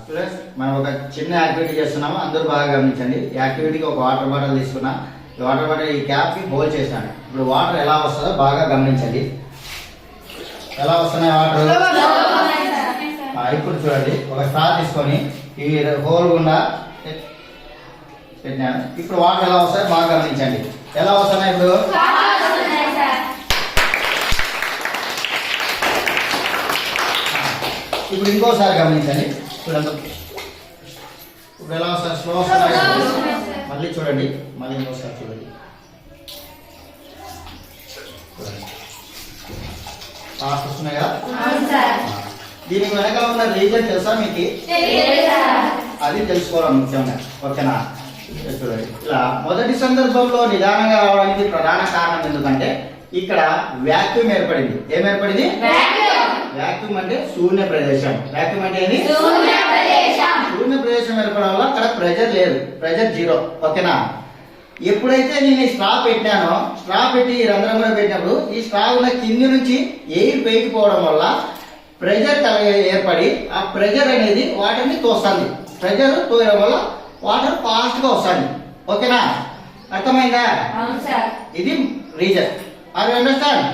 Students మనం ఒక చిన్న యాక్టివిటీ చేస్తున్నాము, అందరూ బాగా గమనించండి. ఈ యాక్టివిటీకి ఒక వాటర్ బాటిల్ తీసుకున్నా, ఈ వాటర్ బాటిల్ ఈ క్యాప్ కి హోల్ చేస్తాను. ఇప్పుడు వాటర్ ఎలా వస్తుందో బాగా గమనించండి. ఎలా వస్తున్నాయి వాటర్? ఇప్పుడు చూడండి, ఒక స్ట్రా తీసుకొని ఈ హోల్ గుండా పెట్టినాను. ఇప్పుడు వాటర్ ఎలా వస్తాయో బాగా గమనించండి. ఎలా వస్తున్నాయి ఇప్పుడు? ఇప్పుడు ఇంకోసారి గమనించండి. చూడండి ఇప్పుడు ఎలా వస్తాయి? స్లో వస్తున్నాయి. మళ్ళీ చూడండి, మళ్ళీ ఇంకోసారి చూడండి. ఫాస్ట్ వస్తున్నాయి కదా? దీనికి వెనక ఉన్న రీజన్ తెలుసా మీకు? అది తెలుసుకోవడం ముఖ్యంగా. ఓకేనా? చూడండి, ఇలా మొదటి సందర్భంలో నిదానంగా రావడానికి ప్రధాన కారణం ఎందుకంటే ఇక్కడ వ్యాక్యూమ్ ఏర్పడింది. ఏం ఏర్పడింది? వ్యాక్యూమ్ అంటే శూన్య ప్రదేశం. వ్యాక్యూమ్ అంటే ఏంటి? శూన్య ప్రదేశం ఏర్పడడం వల్ల అక్కడ ప్రెజర్ లేదు, ప్రెజర్ జీరో. ఓకేనా? ఎప్పుడైతే నేను ఈ స్ట్రా పెట్టినానో, స్ట్రా పెట్టి ఈ రంధ్రం కూడా పెట్టినప్పుడు ఈ స్ట్రా ఉన్న కింది నుంచి ఎయిర్ పైకి పోవడం వల్ల ప్రెజర్ ఏర్పడి ఆ ప్రెజర్ అనేది వాటర్ని తోస్తుంది. ప్రెజర్ తోయడం వల్ల వాటర్ ఫాస్ట్ గా వస్తుంది. ఓకేనా? అర్థమైందా? ఇది రీజన్. Are you understand?